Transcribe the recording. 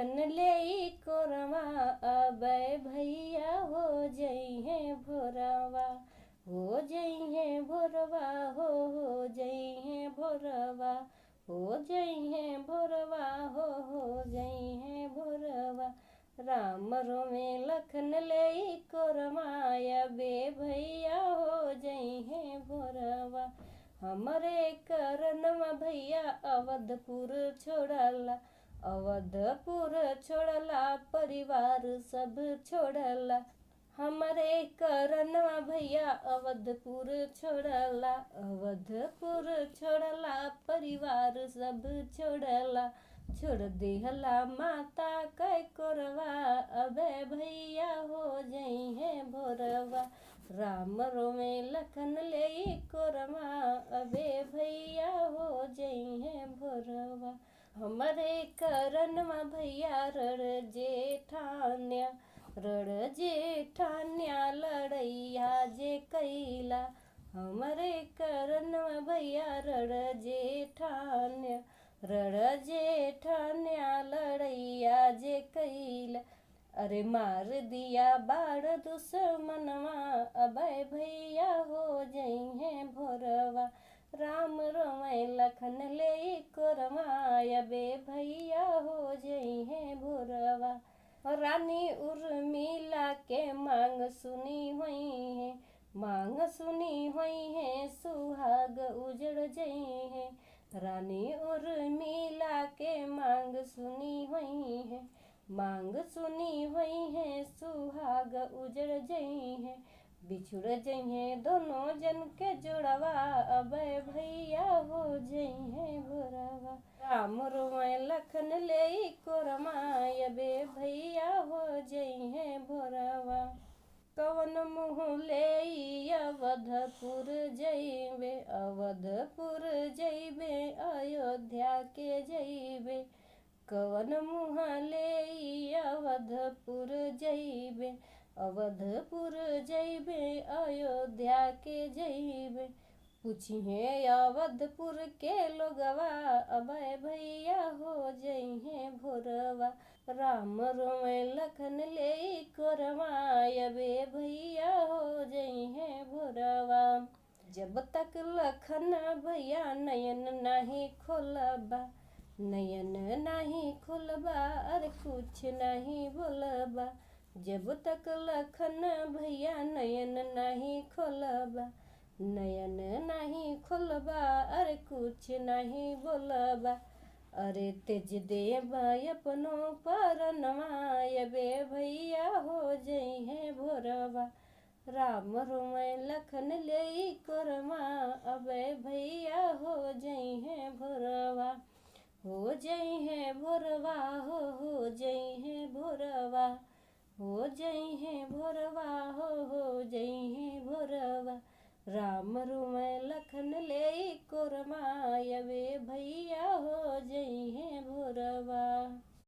लखन ले कोरमा अबे भैया हो जई है भोरवा, हो जई है भोरवा, हो जई है भोरवा, हो जई है भोरवा, हो जई है भोरवा। राम रोमे लखन ले कोरमा अबे भैया हो जई है भोरवा। हमरे करनवा भैया अवधपुर छोड़ला, अवधपुर छोड़ला परिवार सब छोड़ला। हमरे करनवा भैया अवधपुर छोड़ला, अवधपुर छोड़ला परिवार सब छोड़ला। छोड़ देहला माता कै कोरवा अबे भैया हो जई है भोरवा। राम रोमे लखन ले कोरमा अबे भैया हो जई है भोरवा। हमरे करनवा भैया रण जेठान्या, रण जेठान्या लड़ैया जे कैला। हमरे करनवा भैया रण जेठान्या, रण जेठान्या लड़ैया जे कैला। अरे मार दिया बाढ़ दुश्मनवा अबे भैया हो जई है भोरवा। राम रोमै लखन ले कोरमा अबे भैया हो जई है भोरवा। रानी उर्मिला के मांग सुनी हुई है, मांग सुनी हुई है सुहाग उजड़ जई है। रानी उर्मिला के मांग सुनी हुई है, मांग सुनी हुई है सुहाग उजड़ जई है। बिछुड़ जई है दोनों जन के जोड़वा अबे भैया हो जई है भोरवा। राम रोमै लखन ले कोरमा अबे भैया हो जई है भोरवा। कवन मुँह ले अवधपुर जइबे, अवधपुर जइबे अयोध्या के जइबे। कवन मुँह ले अवधपुर जइबे, अवधपुर जइबे अयोध्या के जइबे। पूछिए अवधपुर के लोगवा अबे भैया हो जई है भोरवा। राम रोमै लखन ले कोरमा अबे भैया हो जई है भोरवा। जब तक लखन भैया नयन नहीं खोलबा, नयन नहीं खोलबा अरे कुछ नहीं बोलबा। जब तक लखन भैया नयन नहीं खोलबा, नयन नहीं खोलबा अरे कुछ नहीं बोलबा। अरे तेज देबा अपनो परनवा अबे भैया हो जई है भोरवा। राम रोमै लखन ले कोरमा अबे भैया हो जई है भोरवा। हो जई है भोरवा, हो जई है भोरवा, हो जई है भोरवा, हो जई है भोरवा। राम रोमै लखन ले कोरमा अबे भैया हो जई है भोरवा।